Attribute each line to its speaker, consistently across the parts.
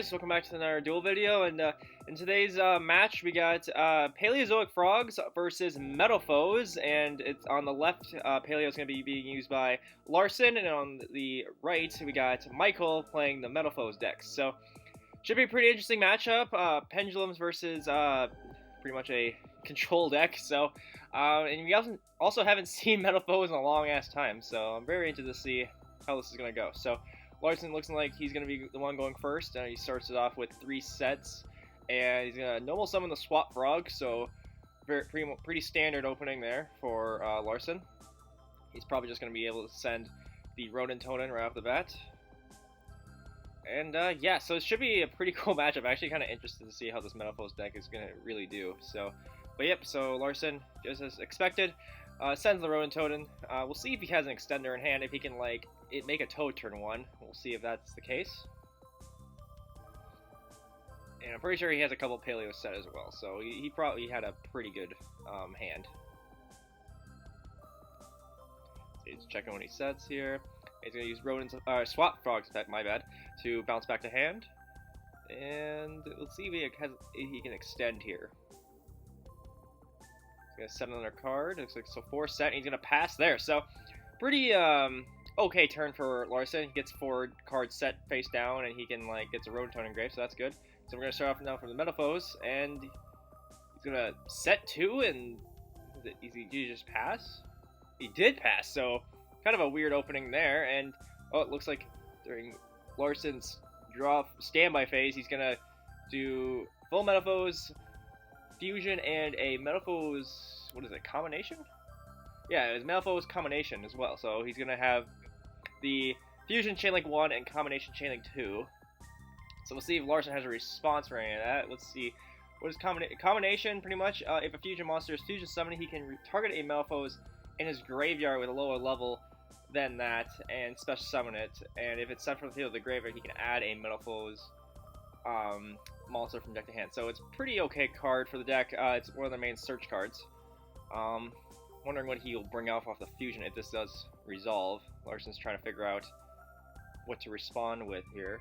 Speaker 1: guys, welcome back to another Duel video, and in today's match we got Paleozoic Frogs versus Metalfoes, and it's on the left, Paleo is going to be being used by Larson, and on the right we got Michael playing the Metalfoes decks. So, should be a pretty interesting matchup, Pendulums versus pretty much a control deck, so, and we also haven't seen Metalfoes in a long ass time, so I'm very interested to see how this is going to go. So, Larson looks like he's going to be the one going first. He starts it off with 3 sets, and he's going to normal summon the Swap Frog, so pretty standard opening there for Larson. He's probably just going to be able to send the Rodentonen right off the bat. And yeah, so it should be a pretty cool matchup. I'm actually kind of interested to see how this Metalfoes deck is going to really do. So, but yep, so Larson, just as expected, sends the Rodentonen. We'll see if he has an extender in hand, if he can make a Toad turn 1. We'll see if that's the case. And I'm pretty sure he has a couple Paleo set as well, so he probably had a pretty good hand. So he's checking when he sets here. He's going to use Swap Frogs, my bad, to bounce back to hand. And let's see if he can extend here. He's going to set another card. Looks like so 4 set, and he's going to pass there. So pretty okay turn for Larson. He gets 4 cards set face down, and he can gets a Rodentonen engraved, so that's good. So we're gonna start off now from the Metalfoes, and he's gonna set 2, and did he just pass? He did pass, so kind of a weird opening there. And oh, it looks like during Larson's draw standby phase, he's gonna do full Metalfoes fusion and a Metalfoes, what is it, combination? Yeah, it's Metalfoes combination as well. So he's gonna have the fusion chainlink 1 and combination chainlink 2. So we'll see if Larson has a response for any of that. Let's see. What is combination? Pretty much, if a fusion monster is fusion summoned, he can target a Metalfoes in his graveyard with a lower level than that and special summon it. And if it's sent from the field of the graveyard, he can add a Metalfoes monster from deck to hand. So it's a pretty okay card for the deck. It's one of the main search cards. Wondering what he'll bring off the fusion if this does resolve. Larson's trying to figure out what to respond with here.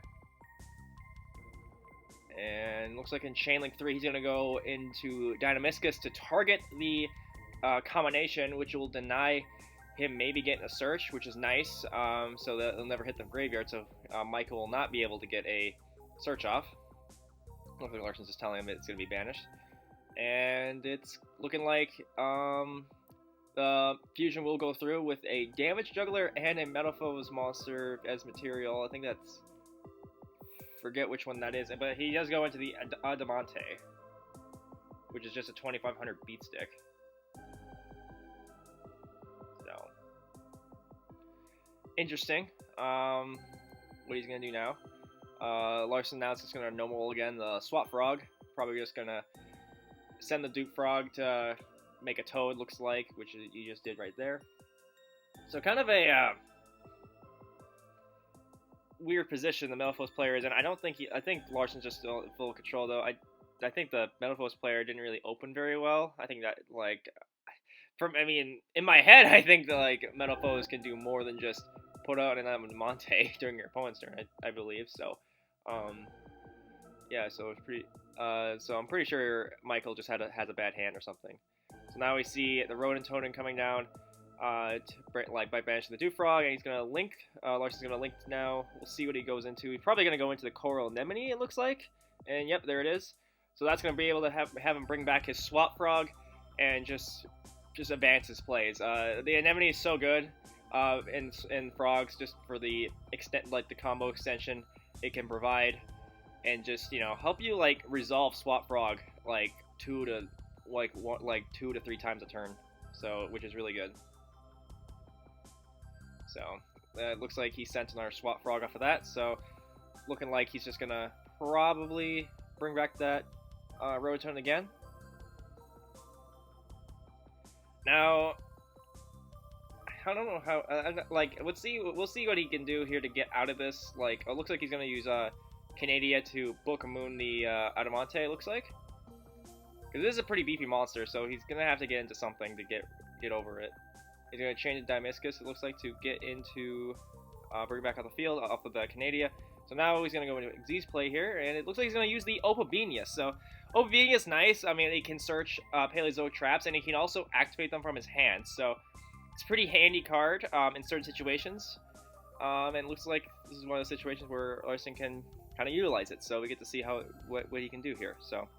Speaker 1: And looks like in Chainlink 3 he's going to go into Dynamiscus to target the combination, which will deny him maybe getting a search, which is nice, so that he'll never hit the graveyard, so Michael will not be able to get a search off. Looks like Larson's just telling him it's going to be banished. And it's looking like the fusion will go through with a damage juggler and a Metalfoes monster as material. I think that's... forget which one that is, but he does go into the Adamante, which is just a 2500 beat stick. So, interesting. What he's gonna do now. Larson now is just gonna normal again the Swap Frog. Probably just gonna send the Duke Frog to make a Toad, looks like, which he just did right there. So kind of a weird position the Metalfoes player is in. I think Larson's just still in full control though. I think the Metalfoes player didn't really open very well. I think that in my head I think that Metalfoes can do more than just put out an Adamante during your opponent's turn, I believe. So yeah, so it's pretty so I'm pretty sure Michael just has a bad hand or something. So now we see the Rodentonen coming down by banishing the Duke Frog, and he's gonna link. Larson's gonna link now. We'll see what he goes into. He's probably gonna go into the Coral Anemone, it looks like. And yep, there it is. So that's gonna be able to have him bring back his Swap Frog and just advance his plays. The Anemone is so good in Frogs, just for the the combo extension it can provide, and just help you resolve Swap Frog 2 to 3 times a turn. So which is really good. So, it looks like he sent another Swap Frog off of that, so looking like he's just going to probably bring back that Rodentonen again. Now, I don't know how, we'll see what he can do here to get out of this. It looks like he's going to use Canadia to Book of Moon the Adamante, it looks like. Because this is a pretty beefy monster, so he's going to have to get into something to get over it. He's going to change the Dynamiscus, it looks like, to get into, bring it back on the field, off of the Canadia. So now he's going to go into Xyz's play here, and it looks like he's going to use the Opabenius. So Opabenius, nice. I mean, he can search Paleozoic traps, and he can also activate them from his hand. So it's a pretty handy card in certain situations. And it looks like this is one of the situations where Larson can kind of utilize it. So we get to see what he can do here. So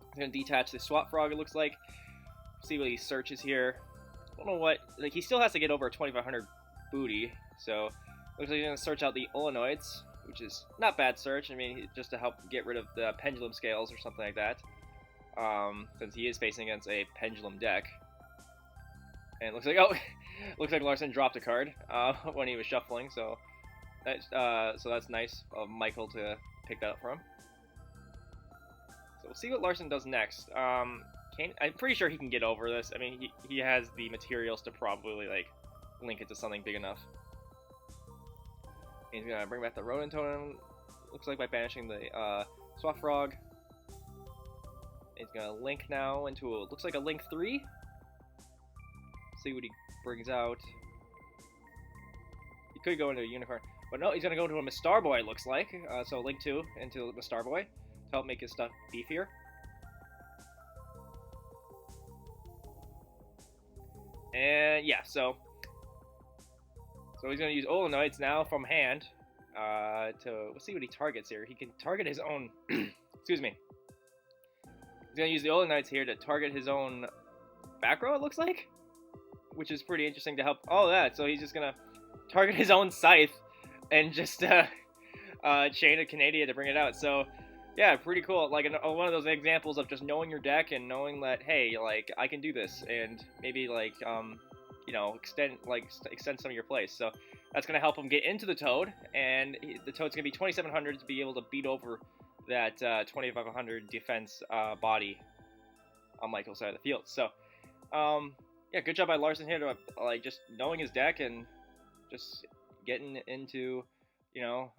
Speaker 1: he's going to detach the Swap Frog, it looks like. See what he searches here. I don't know what, like, he still has to get over a 2500 booty. So looks like he's going to search out the Olenoids, which is not bad search. I mean, just to help get rid of the pendulum scales or something like that. Since he is facing against a pendulum deck. And it looks like, looks like Larson dropped a card when he was shuffling, so that's nice of Michael to pick that up for him. So we'll see what Larson does next. I'm pretty sure he can get over this. I mean, he has the materials to probably like link it to something big enough. He's gonna bring back the Rodent Totem, looks like, by banishing the Swap Frog. He's gonna link now into looks like a Link 3. See what he brings out. He could go into a Unicorn, but no, he's gonna go into a Mistar Boy, it looks like. So Link 2 into Mistar Boy to help make his stuff beefier. And yeah, so he's going to use Olenoids now from hand let's see what he targets here. He can target his own, excuse me. He's going to use the Olenoids here to target his own back row, it looks like, which is pretty interesting to help. Oh, that, so he's just going to target his own Scythe and just chain a Canadia to bring it out. So yeah, pretty cool. Like one of those examples of just knowing your deck and knowing that, hey, like, I can do this, and maybe like you know, extend some of your plays. So that's gonna help him get into the Toad, and the Toad's gonna be 2700 to be able to beat over that 2500 defense body on Michael's side of the field. So yeah, good job by Larson here to like just knowing his deck and just getting into, you know,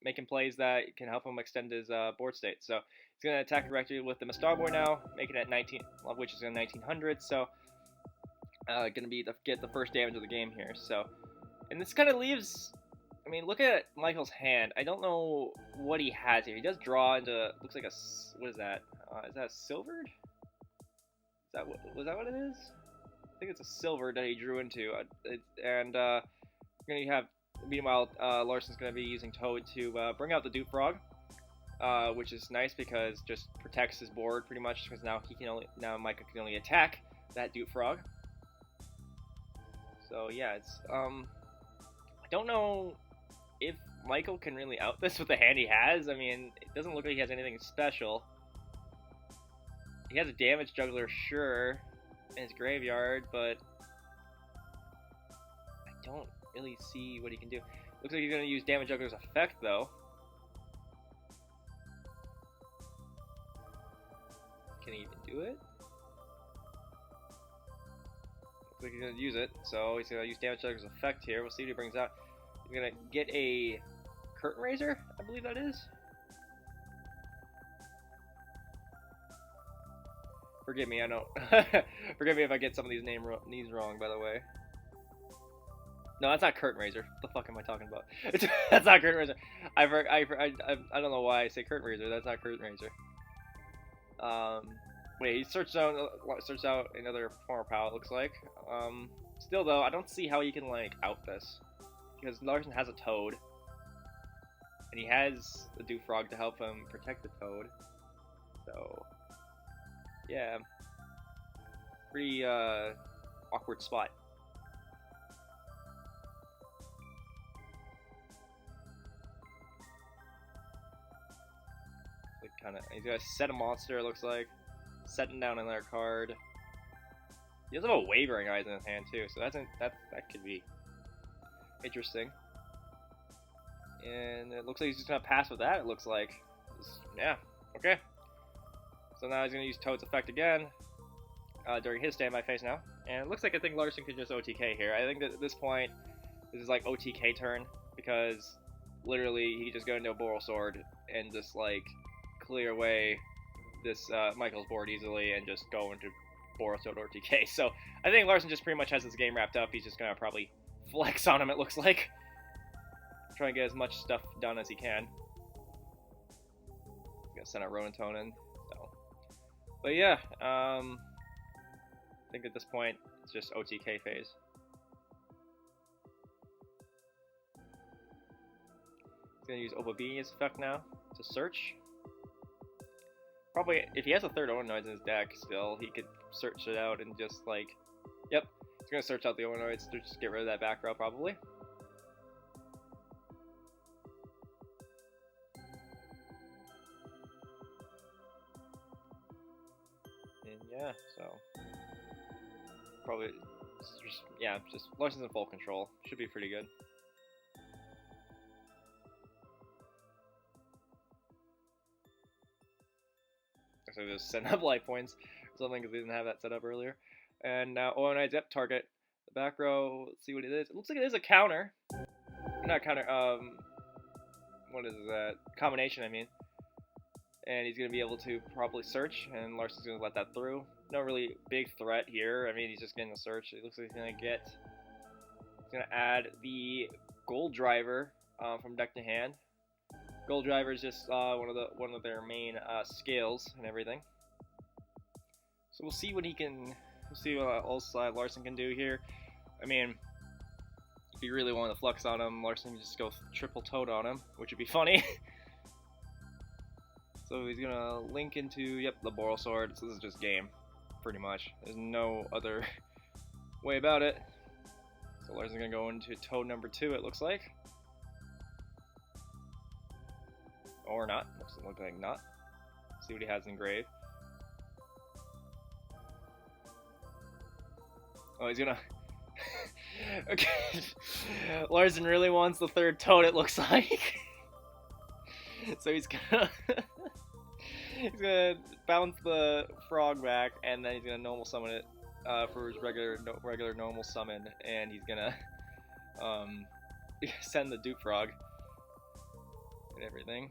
Speaker 1: making plays that can help him extend his board state. So he's going to attack directly with the Mistar Boy now, making it 19, which is in 1900. So going to be get the first damage of the game here. So, and this kind of leaves, I mean, look at Michael's hand. I don't know what he has here. He does draw into, looks like a, what is that? Is that a silvered? Was that what it is? I think it's a silver that he drew into. And we're going to have, meanwhile, Larson's going to be using Toad to bring out the Dupe Frog, which is nice because just protects his board pretty much, because now Michael can only attack that Dupe Frog. So yeah, it's I don't know if Michael can really out this with the hand he has. I mean, it doesn't look like he has anything special. He has a damage juggler, sure, in his graveyard, but I don't really see what he can do. Looks like he's going to use damage juggler's effect, though. Can he even do it? Looks like he's going to use it, so he's going to use damage juggler's effect here. We'll see what he brings out. He's going to get a Curtain Raiser, I believe that is. Forgive me, I don't. Forgive me if I get some of these names wrong, by the way. No, that's not Curtain Raiser. What the fuck am I talking about? That's not Curtain Raiser. I don't know why I say Curtain Raiser. That's not Curtain Raiser. Wait, he searched out another former pal, it looks like. Still though, I don't see how he can like out this, because Larson has a Toad, and he has the Dupe Frog to help him protect the Toad. So yeah, pretty awkward spot. He's gonna set a monster, it looks like. Setting down another card. He does have a Wavering Eyes in his hand too, so that could be interesting. And it looks like he's just gonna pass with that, it looks like. Yeah, okay. So now he's gonna use Toad's effect again during his standby phase now. And it looks like I think Larson could just OTK here. I think that at this point, this is like OTK turn, because literally he just go into a Boral Sword and just like clear away this Michael's board easily and just go into Boral Sword or TK. So I think Larson just pretty much has this game wrapped up. He's just gonna probably flex on him, it looks like. try and get as much stuff done as he can. He's gonna send out Rotonin. So, but yeah, I think at this point it's just OTK phase. He's gonna use Obedience effect now to search. Probably, if he has a third Onoid in his deck still, he could search it out and just like, yep, he's gonna search out the Onoids to just get rid of that back row probably. And yeah, so probably, just, yeah, just Larson's in full control. Should be pretty good. So just send up life points or something because we didn't have that set up earlier. And now Onoids, yep, target the back row. Let's see what it is. It looks like it is a counter. Not counter, what is that? Combination, I mean. And he's going to be able to probably search, and Larson's going to let that through. No really big threat here. I mean, he's just getting a search. It looks like he's going to get... He's going to add the Gold Driver from deck to hand. Gold Driver is just one of their main scales and everything. So we'll see what he can... We'll see what Larson can do here. I mean, if you really want to flex on him, Larson can just go triple toad on him, which would be funny. So he's gonna link into, yep, the Boral Sword. So this is just game, pretty much. There's no other way about it. So Larson's gonna go into toad number 2, it looks like. Or not. Looks like not. See what he has in grave. Oh, he's gonna... Okay. Larson really wants the third toad, it looks like. So he's gonna... he's gonna bounce the frog back, and then he's gonna normal summon it for his regular normal summon, and he's gonna send the dupe frog and everything.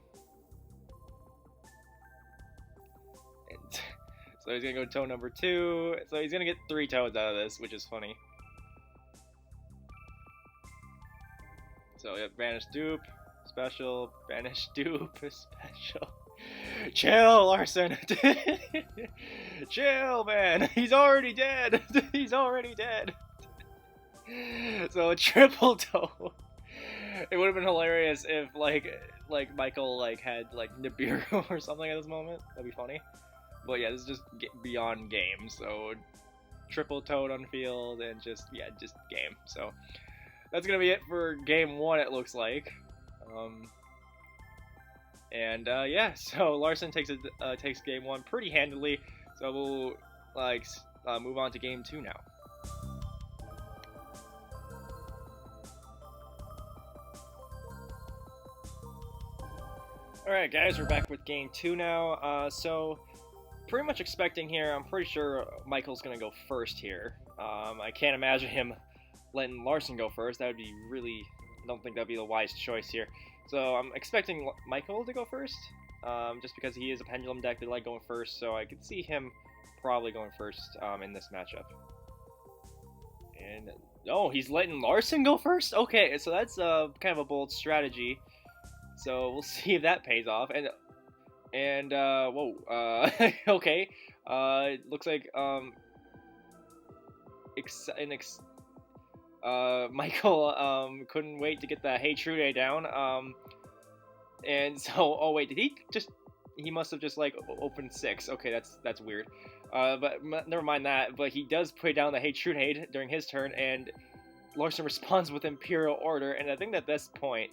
Speaker 1: And so he's gonna go toad number 2. So he's gonna get 3 toads out of this, which is funny. So yeah, banish dupe, special, banish dupe, special. Chill, Larson. Chill, man. He's already dead. He's already dead. So a triple toad. It would have been hilarious if like Michael had Nibiru or something at this moment. That'd be funny. But yeah, this is just beyond game. So triple toad on field and just game. So that's gonna be it for game 1. It looks like. Yeah, so Larson takes game 1 pretty handily. So we'll move on to game 2 now. Alright guys, we're back with game 2 now. So pretty much expecting here, I'm pretty sure Michael's gonna go first here. I can't imagine him letting Larson go first. That would be really, I don't think that'd be the wise choice here. So I'm expecting Michael to go first, just because he is a pendulum deck that like going first, so I could see him probably going first in this matchup. And oh, he's letting Larson go first? Okay, so that's kind of a bold strategy. So we'll see if that pays off. And whoa, okay. Looks like Michael couldn't wait to get the Hey Trude down. And so, oh wait, he must have just opened 6. Okay, that's weird. But never mind that. But he does put down the Hey Trude during his turn, and Larson responds with Imperial Order. And I think at this point,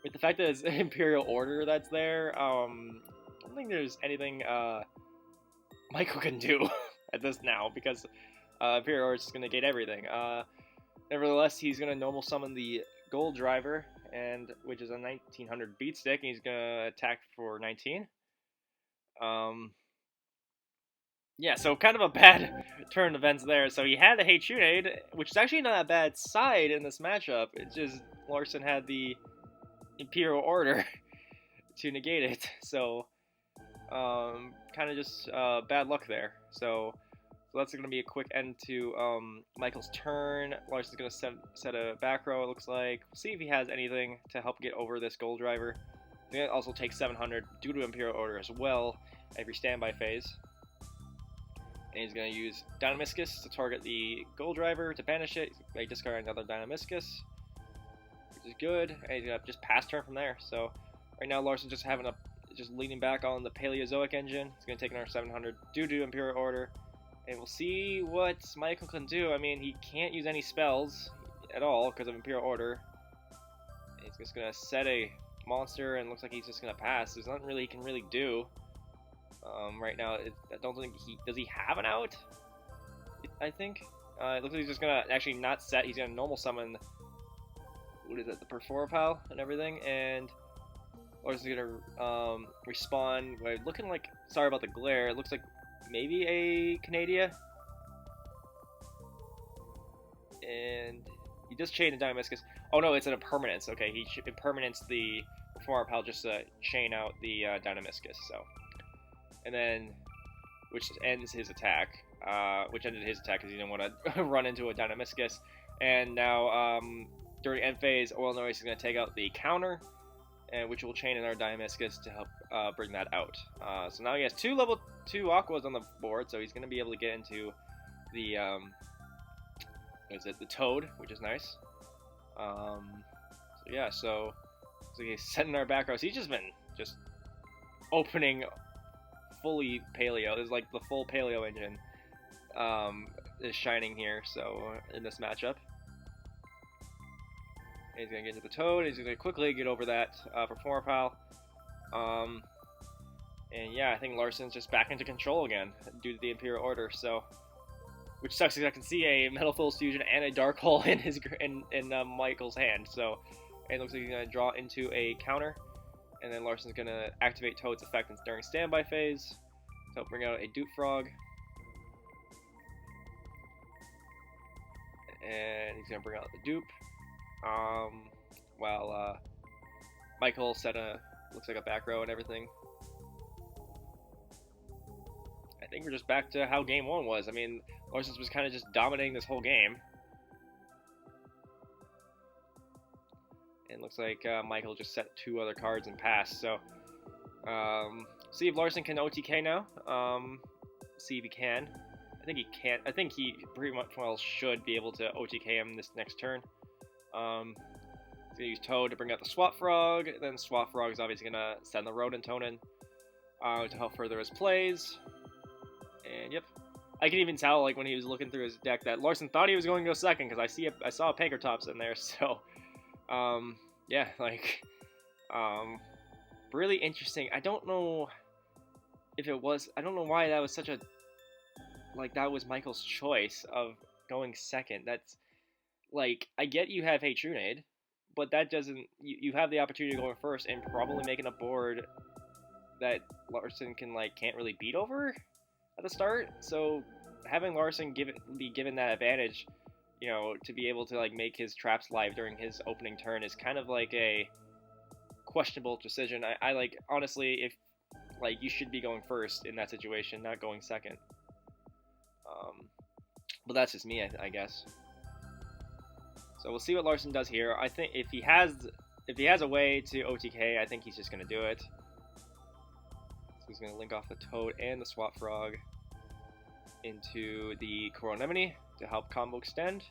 Speaker 1: with the fact that it's Imperial Order that's there, I don't think there's anything Michael can do at this now, because Imperial Order is just gonna negate everything. Nevertheless, he's going to normal summon the Gold Driver, which is a 1900 beat stick, and he's going to attack for 19. Yeah, so kind of a bad turn of events there. So he had the Hey Trude, which is actually not a bad side in this matchup. It's just Larson had the Imperial Order to negate it. So kind of just bad luck there. So So that's going to be a quick end to Michael's turn. Larson's going to set a back row, it looks like. We'll see if he has anything to help get over this goal driver. He's going to also take 700 due to Imperial Order as well every standby phase. And he's going to use Dynamiscus to target the goal driver to banish it. He's going to discard another Dynamiscus, which is good. And he's going to just pass turn from there. So right now Larson's just leaning back on the Paleozoic engine. He's going to take another 700 due to Imperial Order. And we'll see what Michael can do. I mean, he can't use any spells at all because of Imperial Order. And he's just going to set a monster, and looks like he's just going to pass. There's nothing really he can really do. Right now, I don't think does he have an out? I think. It looks like he's just going to actually not set. He's going to normal summon, what is it, the Perforapal and everything. And Larson's going to respawn. Looking like, sorry about the glare, it looks like maybe a Canadia. And he does chain the Dynamiscus. Oh no, it's an impermanence. Okay, he impermanence the Perforapal just to chain out the Dynamiscus. So, and then, which ends his attack. Which ended his attack because he didn't want to run into a Dynamiscus. And now, during end phase, Oil Noise is going to take out the counter, and which will chain in our Dynamiscus to help bring that out. So now he has 2 level 2 Aquas on the board, so he's going to be able to get into the the Toad, which is nice. So yeah, so he's setting our back rows. He's just been opening fully Paleo. This is like the full Paleo engine is shining here. So in this matchup. And he's going to get into the Toad. He's going to quickly get over that Perforapal. And yeah, I think Larson's just back into control again due to the Imperial Order. So, which sucks because I can see a Metalfoes fusion and a Dark Hole in Michael's hand. So, and it looks like he's going to draw into a counter. And then Larson's going to activate Toad's effect during standby phase to help bring out a Dupe Frog. And he's going to bring out the Dupe. While Michael set looks like a back row and everything. I think we're just back to how game 1 was. I mean, Larson was kind of just dominating this whole game. And it looks like Michael just set 2 other cards and passed. So, see if Larson can OTK now. See if he can. I think he can. I think he pretty much should be able to OTK him this next turn. He's going to use Toad to bring out the Swap Frog. Then Swap Frog is obviously going to send the Rodent in to help further his plays. And yep, I can even tell like when he was looking through his deck that Larson thought he was going to go second because I saw a Pankratops in there. So, yeah, like, really interesting. I don't know if it was. I don't know why that was such a that was Michael's choice of going second. That's like, I get you have Hey Trunade, but that doesn't. You have the opportunity to go first and probably making a board that Larson can't really beat over at the start. So having Larson be given that advantage, you know, to be able to make his traps live during his opening turn is kind of like a questionable decision. I honestly, if you should be going first in that situation, not going second. But that's just me, I guess. So we'll see what Larson does here. I think if he has a way to OTK, I think he's just gonna do it. So he's gonna link off the Toad and the Swap Frog into the Coronemone to help combo extend.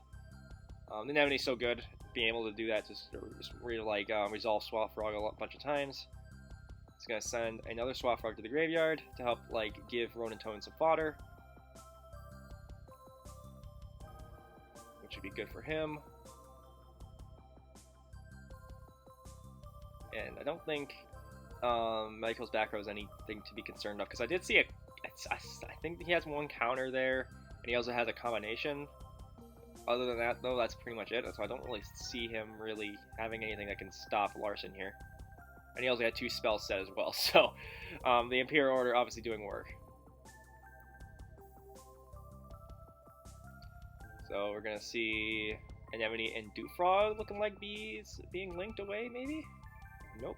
Speaker 1: The Nemone's so good, being able to do that, just really resolve Swap Frog a bunch of times. It's gonna send another Swap Frog to the graveyard to help give Ronin some fodder, which should be good for him. And I don't think Michael's back row is anything to be concerned of, because I did see I think he has 1 counter there, and he also has a combination. Other than that, though, that's pretty much it. So I don't really see him really having anything that can stop Larson here. And he also had 2 spells set as well, so the Imperial Order obviously doing work. So we're gonna see Anemone and Dupe Frog looking like bees being linked away, maybe? Nope.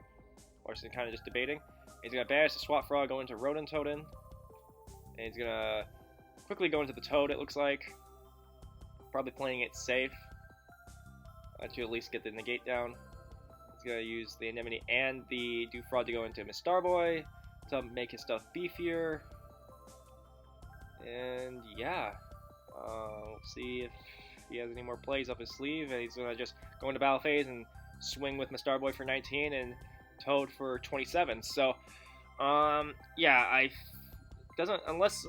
Speaker 1: Larson kind of just debating. He's gonna banish the Swap Frog, go into Ronin. And he's gonna quickly go into the Toad, it looks like. Probably playing it safe. To at least get the negate down. He's going to use the Anemone and the Dew Frog to go into Miss Starboy to make his stuff beefier. And yeah, we'll see if he has any more plays up his sleeve. And he's going to just go into battle phase and swing with Miss Starboy for 19 and Toad for 27. So, yeah, unless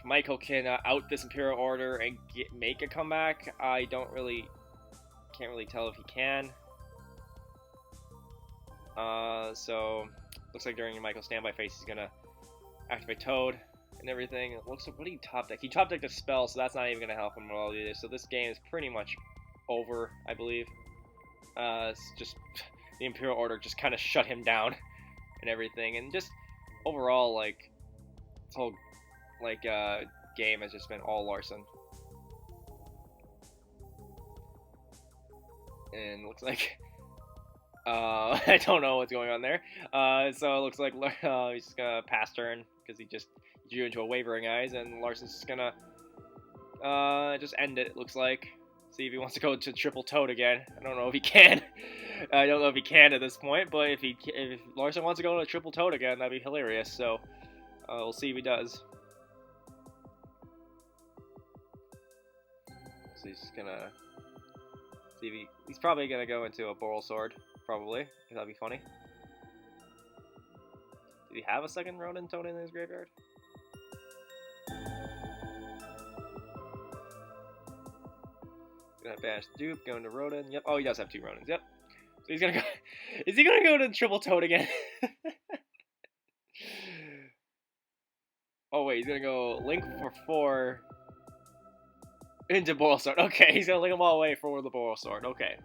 Speaker 1: Michael can out this Imperial Order and make a comeback, can't really tell if he can. So looks like during Michael's standby phase, he's gonna activate Toad and everything. It looks like, what did he top deck? He top decked a spell, so that's not even gonna help him at all either. So this game is pretty much over, I believe. It's just the Imperial Order just kind of shut him down and everything, and just overall, like, this whole game has just been all Larson. And it looks like I don't know what's going on there. So it looks like he's just gonna pass turn because he just drew into a Wavering Eyes, and Larson's just gonna just end it. It looks like. See if he wants to go to triple Toad again. I don't know if he can. I don't know if he can at this point, but if Larson wants to go to triple Toad again, that'd be hilarious. So we'll see if he does. So he's just gonna see if he's probably gonna go into a Boral Sword, probably. That'd be funny. Did he have a second Ronin Toad in his graveyard? Gonna bash Dupe, going to Ronin. Yep. Oh, he does have 2 Ronins. Yep. So he's gonna go. Is he gonna go to triple Toad again? Oh wait, he's gonna go Link for 4 into Boral Sword. Okay, he's gonna link them all away for the Boral Sword. Okay.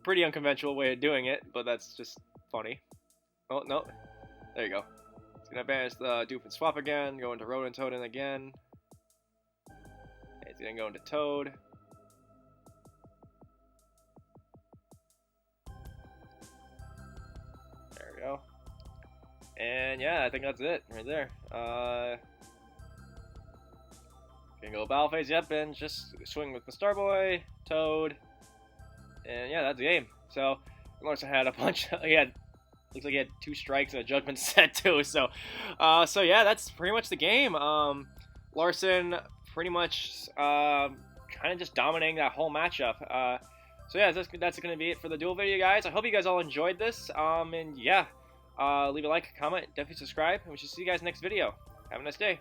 Speaker 1: Pretty unconventional way of doing it, but that's just funny. Oh no, there you go. He's gonna banish the Dupe and swap again. Go into Ronin Toad in again. He's gonna go into Toad. There we go. And yeah, I think that's it right there. Gonna go battle phase, yep, and just swing with the Starboy, Toad, and yeah, that's the game. So Larson had a bunch. Looks like he had 2 strikes and a Judgment set too. So, so yeah, that's pretty much the game. Larson pretty much kind of just dominating that whole matchup. So yeah, that's going to be it for the Duel video, guys. I hope you guys all enjoyed this. And yeah, leave a like, comment, definitely subscribe, and we should see you guys next video. Have a nice day.